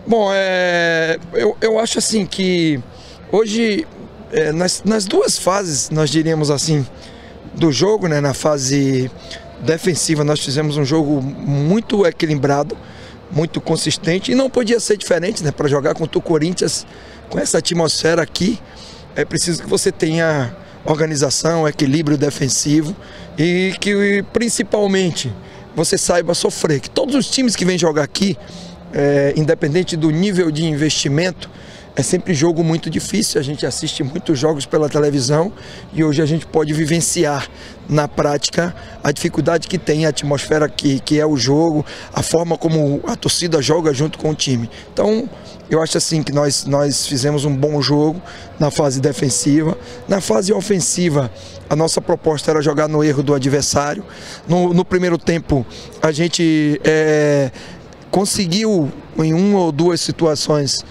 Bom, eu acho assim que hoje, nas duas fases, nós diríamos assim, do jogo, né, na fase defensiva, nós fizemos um jogo muito equilibrado, muito consistente, e não podia ser diferente, né, para jogar contra o Corinthians com essa atmosfera aqui. É preciso que você tenha organização, equilíbrio defensivo e que principalmente você saiba sofrer. Que todos os times que vêm jogar aqui, independente do nível de investimento, é sempre jogo muito difícil. A gente assiste muitos jogos pela televisão e hoje a gente pode vivenciar na prática a dificuldade que tem a atmosfera que é o jogo, a forma como a torcida joga junto com o time. Então, eu acho assim que nós fizemos um bom jogo na fase defensiva. Na fase ofensiva, a nossa proposta era jogar no erro do adversário. No primeiro tempo, a gente conseguiu, em uma ou duas situações,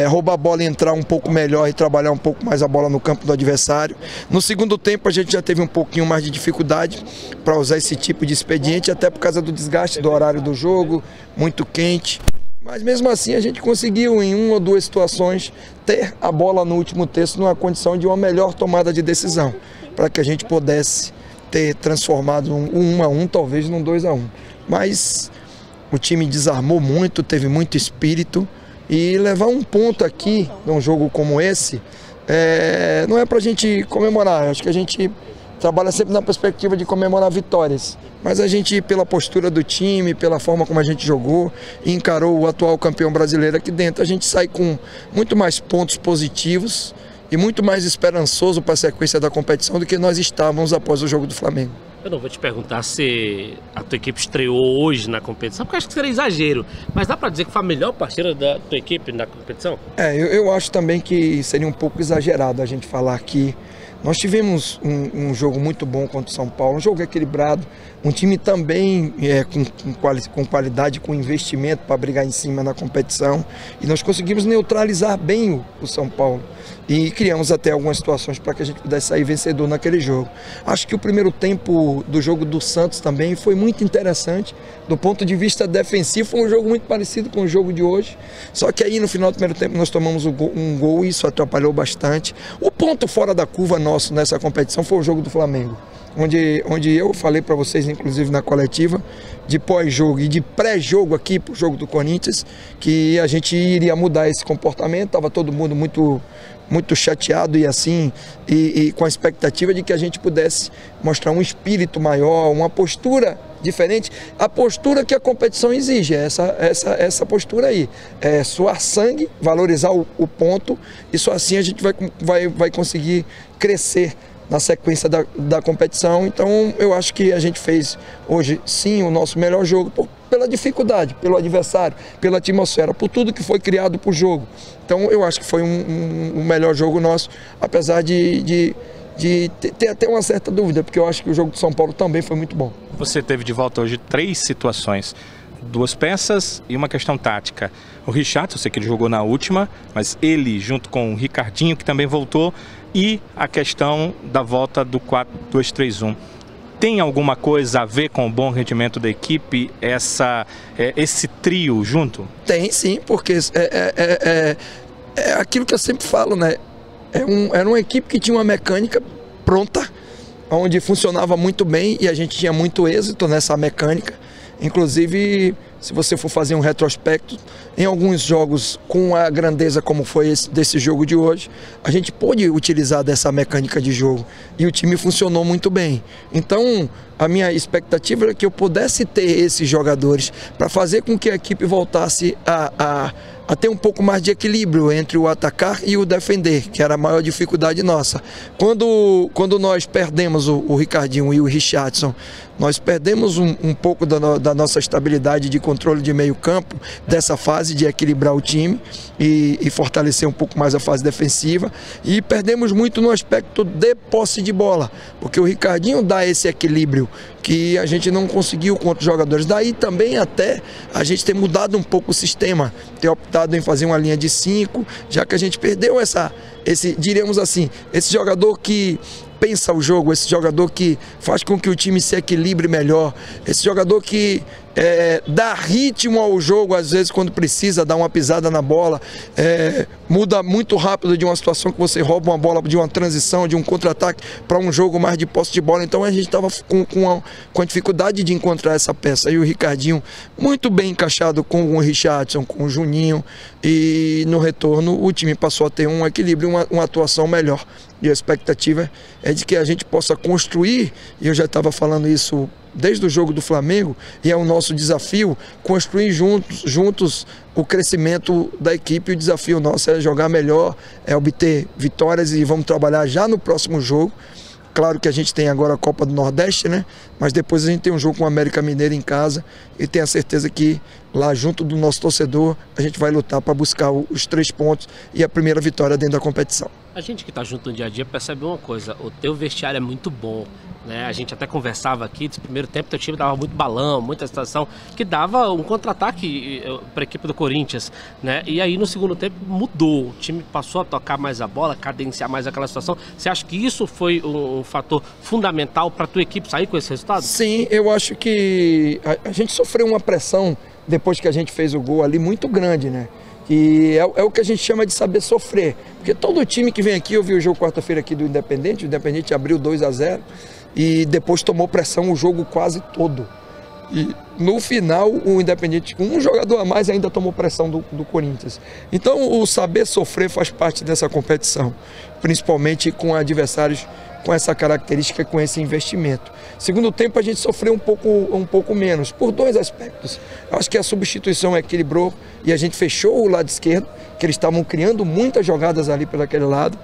roubar a bola e entrar um pouco melhor e trabalhar um pouco mais a bola no campo do adversário. No segundo tempo a gente já teve um pouquinho mais de dificuldade para usar esse tipo de expediente, até por causa do desgaste do horário do jogo, muito quente. Mas mesmo assim a gente conseguiu, em uma ou duas situações, ter a bola no último terço numa condição de uma melhor tomada de decisão, para que a gente pudesse ter transformado um 1-1, talvez num 2-1. Mas o time desarmou muito, teve muito espírito. E levar um ponto aqui, num jogo como esse, não é para a gente comemorar. Acho que a gente trabalha sempre na perspectiva de comemorar vitórias. Mas a gente, pela postura do time, pela forma como a gente jogou e encarou o atual campeão brasileiro aqui dentro, a gente sai com muito mais pontos positivos e muito mais esperançoso para a sequência da competição do que nós estávamos após o jogo do Flamengo. Eu não vou te perguntar se a tua equipe estreou hoje na competição, porque eu acho que seria exagero. Mas dá pra dizer que foi a melhor partida da tua equipe na competição? Eu acho também que seria um pouco exagerado a gente falar que nós tivemos um jogo muito bom contra o São Paulo, um jogo equilibrado, um time também com qualidade, com investimento para brigar em cima na competição. E nós conseguimos neutralizar bem o São Paulo. E criamos até algumas situações para que a gente pudesse sair vencedor naquele jogo. Acho que o primeiro tempo do jogo do Santos também foi muito interessante. Do ponto de vista defensivo, foi um jogo muito parecido com o jogo de hoje. Só que aí no final do primeiro tempo nós tomamos um gol e isso atrapalhou bastante. O ponto fora da curva nosso nessa competição foi o jogo do Flamengo. Onde eu falei para vocês, inclusive na coletiva, de pós-jogo e de pré-jogo aqui para o jogo do Corinthians, que a gente iria mudar esse comportamento. Estava todo mundo muito chateado e assim, e com a expectativa de que a gente pudesse mostrar um espírito maior, uma postura diferente, a postura que a competição exige, essa postura aí, suar sangue, valorizar o ponto, e só assim a gente vai conseguir crescer na sequência da competição. Então eu acho que a gente fez hoje sim o nosso melhor jogo, pela dificuldade, pelo adversário, pela atmosfera, por tudo que foi criado para o jogo. Então eu acho que foi um melhor jogo nosso, apesar de ter até uma certa dúvida, porque eu acho que o jogo do São Paulo também foi muito bom. Você teve de volta hoje 3 situações, 2 peças e uma questão tática. O Richard, eu sei que ele jogou na última, mas ele junto com o Ricardinho, que também voltou, e a questão da volta do 4-2-3-1. Tem alguma coisa a ver com o bom rendimento da equipe, esse trio junto? Tem sim, porque é aquilo que eu sempre falo, né? Era uma equipe que tinha uma mecânica pronta, onde funcionava muito bem e a gente tinha muito êxito nessa mecânica. Inclusive, se você for fazer um retrospecto, em alguns jogos com a grandeza como foi desse jogo de hoje, a gente pôde utilizar dessa mecânica de jogo e o time funcionou muito bem. Então, a minha expectativa era que eu pudesse ter esses jogadores para fazer com que a equipe voltasse a ter um pouco mais de equilíbrio entre o atacar e o defender, que era a maior dificuldade nossa. Quando nós perdemos o Ricardinho e o Richardson, nós perdemos um pouco da nossa estabilidade de controle de meio campo, dessa fase de equilibrar o time e fortalecer um pouco mais a fase defensiva, e perdemos muito no aspecto de posse de bola, porque o Ricardinho dá esse equilíbrio que a gente não conseguiu contra os jogadores. Daí também até a gente ter mudado um pouco o sistema, ter optado em fazer uma linha de 5, já que a gente perdeu diríamos assim, esse jogador que pensa o jogo, esse jogador que faz com que o time se equilibre melhor, esse jogador que dar ritmo ao jogo, às vezes quando precisa, dar uma pisada na bola, muda muito rápido de uma situação que você rouba uma bola, de uma transição, de um contra-ataque, para um jogo mais de posse de bola. Então a gente estava com a dificuldade de encontrar essa peça. E o Ricardinho, muito bem encaixado com o Richardson, com o Juninho, e no retorno o time passou a ter um equilíbrio, uma atuação melhor. E a expectativa é de que a gente possa construir, e eu já estava falando isso desde o jogo do Flamengo, e é o nosso desafio, construir juntos o crescimento da equipe. O desafio nosso é jogar melhor, é obter vitórias, e vamos trabalhar já no próximo jogo. Claro que a gente tem agora a Copa do Nordeste, né? Mas depois a gente tem um jogo com o América Mineiro em casa, e tenho a certeza que lá junto do nosso torcedor a gente vai lutar para buscar os 3 pontos e a primeira vitória dentro da competição. A gente que está junto no dia a dia percebe uma coisa: o teu vestiário é muito bom, né? A gente até conversava aqui, no primeiro tempo teu time dava muito balão, muita situação que dava um contra-ataque para a equipe do Corinthians, né? E aí no segundo tempo mudou, o time passou a tocar mais a bola, cadenciar mais aquela situação. Você acha que isso foi um fator fundamental para a tua equipe sair com esse resultado? Sim, eu acho que a gente sofreu uma pressão depois que a gente fez o gol ali muito grande, né? E é o que a gente chama de saber sofrer, porque todo time que vem aqui, eu vi o jogo quarta-feira aqui do Independente, o Independente abriu 2-0 e depois tomou pressão o jogo quase todo. E no final o Independente, com um jogador a mais, ainda tomou pressão do Corinthians. Então o saber sofrer faz parte dessa competição, principalmente com adversários com essa característica, com esse investimento. Segundo tempo a gente sofreu um pouco menos, por 2 aspectos. Eu acho que a substituição equilibrou e a gente fechou o lado esquerdo, que eles estavam criando muitas jogadas ali pelo aquele lado.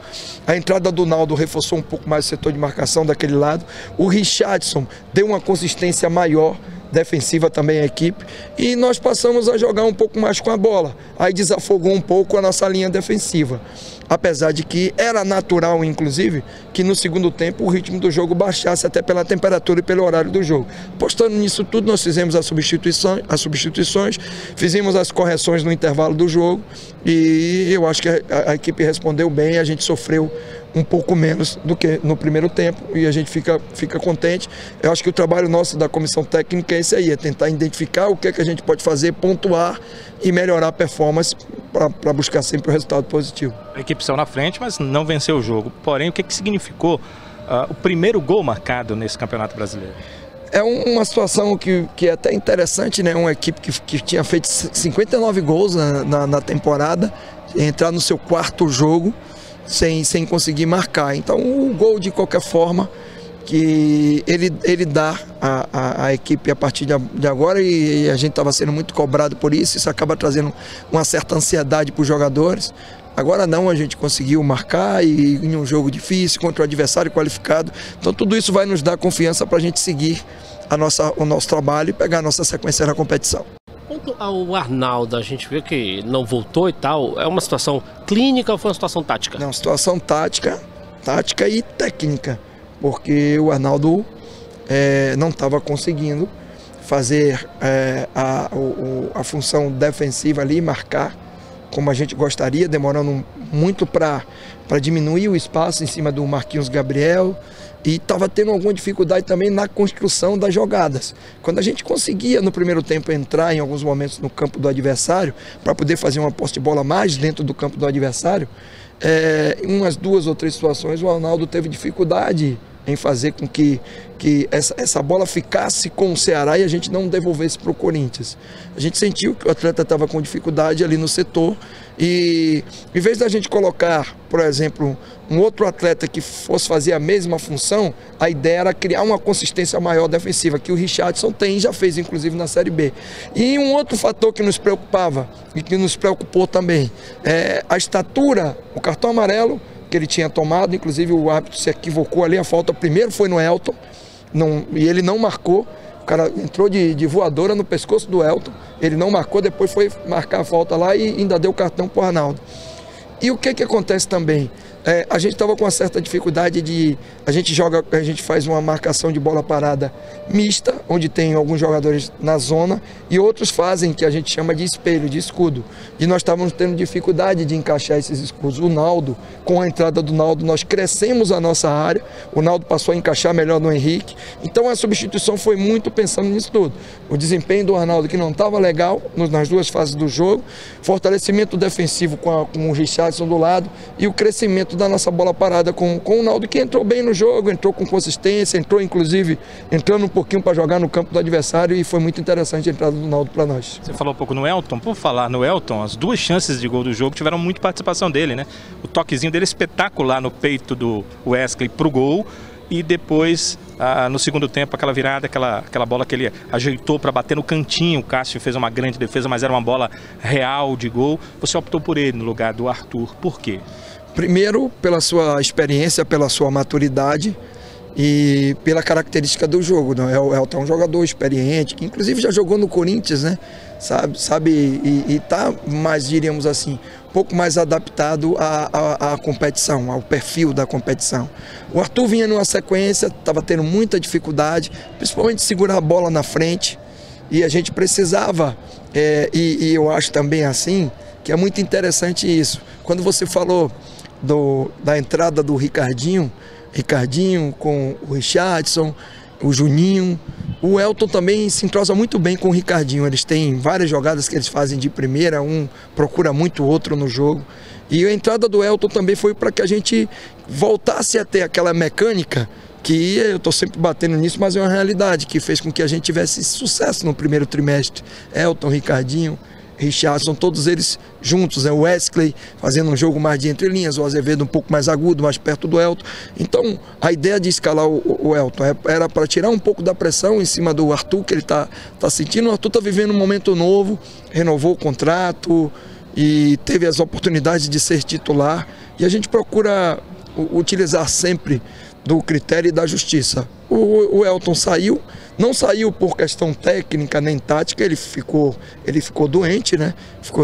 A entrada do Naldo reforçou um pouco mais o setor de marcação daquele lado. O Richardson deu uma consistência maior defensiva também à equipe, e nós passamos a jogar um pouco mais com a bola. Aí desafogou um pouco a nossa linha defensiva. Apesar de que era natural, inclusive, que no segundo tempo o ritmo do jogo baixasse, até pela temperatura e pelo horário do jogo. Apostando nisso tudo, nós fizemos as substituições, fizemos as correções no intervalo do jogo, e eu acho que a equipe respondeu bem. A gente sofreu um pouco menos do que no primeiro tempo, e a gente fica contente. Eu acho que o trabalho nosso da comissão técnica é esse aí, é tentar identificar o que é que a gente pode fazer, pontuar e melhorar a performance para buscar sempre o resultado positivo. A equipe saiu na frente, mas não venceu o jogo. Porém, o que significou o primeiro gol marcado nesse Campeonato Brasileiro? É uma situação que é até interessante, né? Uma equipe que tinha feito 59 gols na temporada, entrar no seu 4º jogo sem conseguir marcar. Então o gol, de qualquer forma, que ele dá a equipe a partir de agora, e a gente estava sendo muito cobrado por isso acaba trazendo uma certa ansiedade para os jogadores. Agora não, a gente conseguiu marcar, e em um jogo difícil, contra o adversário qualificado. Então tudo isso vai nos dar confiança para a gente seguir o nosso trabalho e pegar a nossa sequência na competição. Quanto ao Arnaldo, a gente vê que não voltou e tal, é uma situação clínica ou foi uma situação tática? Não, situação tática e técnica, porque o Arnaldo não estava conseguindo fazer a função defensiva ali, marcar como a gente gostaria, demorando muito para diminuir o espaço em cima do Marquinhos Gabriel, e estava tendo alguma dificuldade também na construção das jogadas. Quando a gente conseguia no primeiro tempo entrar em alguns momentos no campo do adversário, para poder fazer uma posse de bola mais dentro do campo do adversário, em umas 2 ou 3 situações o Arnaldo teve dificuldade em fazer com que essa bola ficasse com o Ceará e a gente não devolvesse para o Corinthians. A gente sentiu que o atleta estava com dificuldade ali no setor, e em vez da gente colocar, por exemplo, um outro atleta que fosse fazer a mesma função, a ideia era criar uma consistência maior defensiva, que o Richardson tem e já fez, inclusive, na Série B. E um outro fator que nos preocupava e que nos preocupou também é a estatura, o cartão amarelo que ele tinha tomado. Inclusive o árbitro se equivocou ali, a falta primeiro foi no Elton, e ele não marcou. O cara entrou de voadora no pescoço do Elton, ele não marcou, depois foi marcar a falta lá e ainda deu cartão para o Arnaldo. E o que acontece também? A gente estava com uma certa dificuldade a gente faz uma marcação de bola parada mista, onde tem alguns jogadores na zona e outros fazem que a gente chama de espelho, de escudo. E nós estávamos tendo dificuldade de encaixar esses escudos. O Naldo, com a entrada do Naldo, nós crescemos a nossa área, o Naldo passou a encaixar melhor no Henrique. Então a substituição foi muito pensando nisso tudo. O desempenho do Arnaldo, que não estava legal nas duas fases do jogo, fortalecimento defensivo com o Richardson do lado e o crescimento da nossa bola parada com o Naldo, que entrou bem no jogo, entrou com consistência, entrando um pouquinho para jogar no campo do adversário, e foi muito interessante a entrada do Naldo para nós. Você falou um pouco no Elton. Por falar no Elton, as duas chances de gol do jogo tiveram muita participação dele, né? O toquezinho dele espetacular no peito do Wesley pro gol, e depois no segundo tempo aquela virada, aquela bola que ele ajeitou para bater no cantinho. O Cássio fez uma grande defesa, mas era uma bola real de gol. Você optou por ele no lugar do Arthur, por quê? Primeiro, pela sua experiência, pela sua maturidade e pela característica do jogo, né? O Elton é um jogador experiente, que inclusive já jogou no Corinthians, né? Sabe e tá mais, diríamos assim, um pouco mais adaptado à competição, ao perfil da competição. O Arthur vinha numa sequência, estava tendo muita dificuldade, principalmente segurar a bola na frente, e a gente precisava, e eu acho também assim, que é muito interessante isso. Quando você falou da entrada do Ricardinho com o Richardson, o Juninho, o Elton também se entrosa muito bem com o Ricardinho. Eles têm várias jogadas que eles fazem de primeira, um procura muito o outro no jogo. E a entrada do Elton também foi para que a gente voltasse a ter aquela mecânica que eu estou sempre batendo nisso, mas é uma realidade que fez com que a gente tivesse sucesso no primeiro trimestre. Elton, Ricardinho, Richardson, todos eles juntos, né? O Wesley fazendo um jogo mais de entrelinhas, o Azevedo um pouco mais agudo, mais perto do Elton. Então, a ideia de escalar o Elton era para tirar um pouco da pressão em cima do Arthur, que ele tá sentindo. O Arthur está vivendo um momento novo, renovou o contrato e teve as oportunidades de ser titular. E a gente procura utilizar sempre do critério e da justiça. O Elton não saiu por questão técnica nem tática, ele ficou doente, né?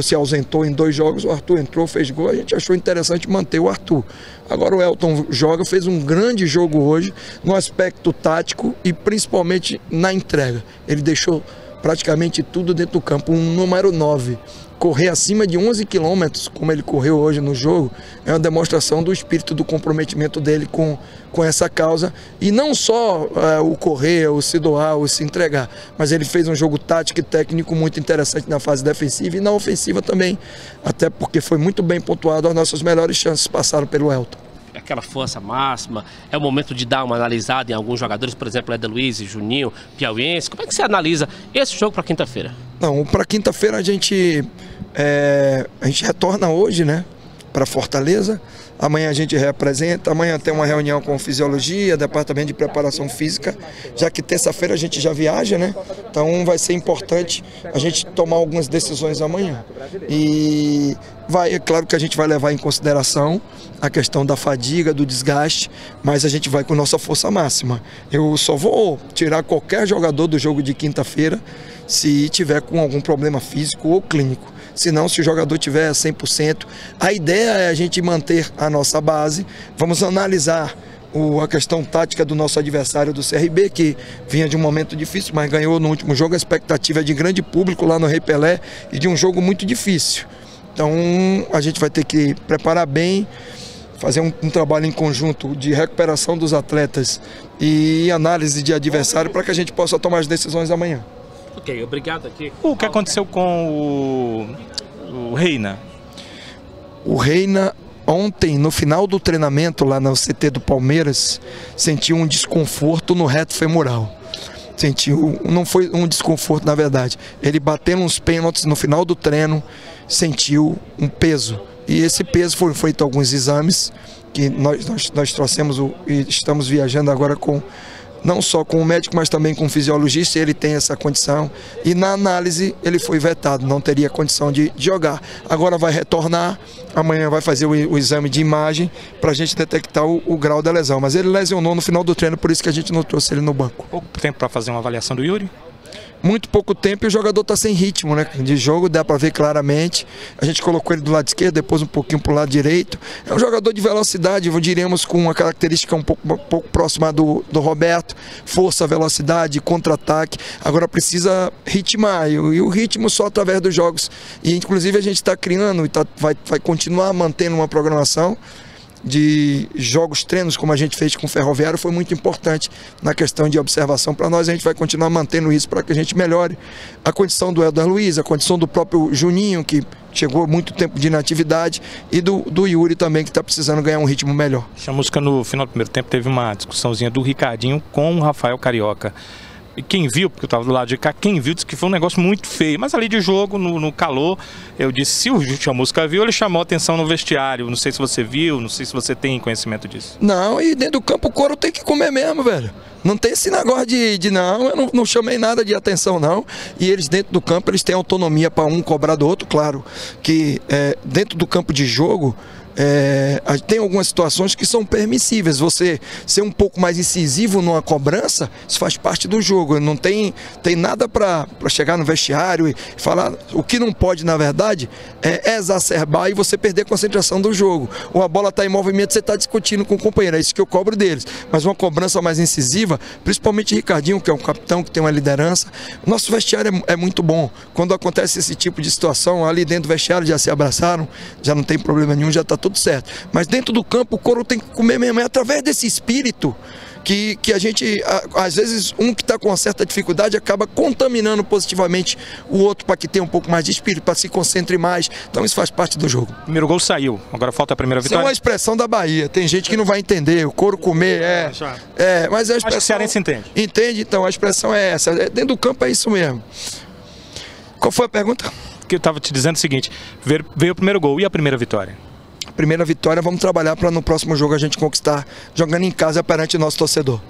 Se ausentou em 2 jogos, o Arthur entrou, fez gol, a gente achou interessante manter o Arthur. Agora o Elton fez um grande jogo hoje, no aspecto tático e principalmente na entrega. Ele deixou praticamente tudo dentro do campo, um número 9. Correr acima de 11 quilômetros, como ele correu hoje no jogo, é uma demonstração do espírito, do comprometimento dele com essa causa. E não só o correr, o se doar, o se entregar, mas ele fez um jogo tático e técnico muito interessante na fase defensiva e na ofensiva também, até porque foi muito bem pontuado, as nossas melhores chances passaram pelo Elton. Aquela força máxima, é o momento de dar uma analisada em alguns jogadores, por exemplo, Éder Luiz, Juninho, Piauiense. Como é que você analisa esse jogo para quinta-feira? Não, para quinta-feira a gente retorna hoje, né, para Fortaleza. Amanhã a gente reapresenta, amanhã tem uma reunião com fisiologia, departamento de preparação física, já que terça-feira a gente já viaja, né? Então vai ser importante a gente tomar algumas decisões amanhã. E é claro que a gente vai levar em consideração a questão da fadiga, do desgaste, mas a gente vai com nossa força máxima. Eu só vou tirar qualquer jogador do jogo de quinta-feira se tiver com algum problema físico ou clínico. Senão, se o jogador tiver 100%, a ideia é a gente manter a nossa base. Vamos analisar a questão tática do nosso adversário do CRB, que vinha de um momento difícil, mas ganhou no último jogo. A expectativa é de grande público lá no Rei Pelé e de um jogo muito difícil. Então, a gente vai ter que preparar bem, fazer um trabalho em conjunto de recuperação dos atletas e análise de adversário para que a gente possa tomar as decisões amanhã. Ok, obrigado aqui. O que aconteceu com o Reina? O Reina, ontem, no final do treinamento lá no CT do Palmeiras, sentiu um desconforto no reto femoral. Não foi um desconforto, na verdade. Ele bateu uns pênaltis no final do treino, sentiu um peso. E esse peso foram feitos alguns exames que nós trouxemos e estamos viajando agora não só com o médico, mas também com o fisiologista. Ele tem essa condição e na análise ele foi vetado, não teria condição de jogar. Agora vai retornar, amanhã vai fazer o exame de imagem para a gente detectar o grau da lesão, mas ele lesionou no final do treino, por isso que a gente não trouxe ele no banco. Pouco tempo para fazer uma avaliação do Yuri? muito pouco tempo e o jogador está sem ritmo, né, de jogo, dá para ver claramente. A gente colocou ele do lado esquerdo, depois um pouquinho para o lado direito. É um jogador de velocidade, diríamos com uma característica um pouco próxima do Roberto, força, velocidade, contra-ataque. Agora precisa ritmar, e o ritmo só através dos jogos. E inclusive a gente está criando e vai continuar mantendo uma programação de jogos, treinos, como a gente fez com o Ferroviário, foi muito importante na questão de observação para nós. A gente vai continuar mantendo isso para que a gente melhore a condição do Elder Luiz, a condição do próprio Juninho, que chegou muito tempo de inatividade, e do Yuri também, que está precisando ganhar um ritmo melhor. Chamusca, no final do primeiro tempo teve uma discussãozinha do Ricardinho com o Rafael Carioca. E quem viu, porque eu estava do lado de cá, quem viu disse que foi um negócio muito feio. Mas ali de jogo, no calor, eu disse, se o Chamusca viu, ele chamou a atenção no vestiário. Não sei se você viu, não sei se você tem conhecimento disso. Não, e dentro do campo o couro tem que comer mesmo, velho. Não tem esse negócio de não, eu não chamei nada de atenção, não. E eles dentro do campo, eles têm autonomia para um cobrar do outro, claro. Que dentro do campo de jogo, tem algumas situações que são permissíveis. Você ser um pouco mais incisivo numa cobrança, isso faz parte do jogo. Não tem nada para chegar no vestiário e falar. O que não pode, na verdade, é exacerbar e você perder a concentração do jogo. Ou a bola está em movimento, você está discutindo com o companheiro. É isso que eu cobro deles. Mas uma cobrança mais incisiva, principalmente Ricardinho, que é um capitão, que tem uma liderança. Nosso vestiário é muito bom. Quando acontece esse tipo de situação, ali dentro do vestiário já se abraçaram, já não tem problema nenhum, já está tudo certo. Mas dentro do campo o couro tem que comer mesmo. É através desse espírito que a gente, às vezes, um que está com uma certa dificuldade acaba contaminando positivamente o outro para que tenha um pouco mais de espírito, para se concentre mais. Então isso faz parte do jogo. O primeiro gol saiu, agora falta a primeira vitória. Isso é uma expressão da Bahia. Tem gente que não vai entender. O couro comer mas é a expressão. Acho que o cearense entende. Entende, então a expressão é essa. Dentro do campo é isso mesmo. Qual foi a pergunta? Que eu estava te dizendo o seguinte: veio o primeiro gol e a primeira vitória? Primeira vitória, vamos trabalhar para no próximo jogo a gente conquistar, jogando em casa perante o nosso torcedor.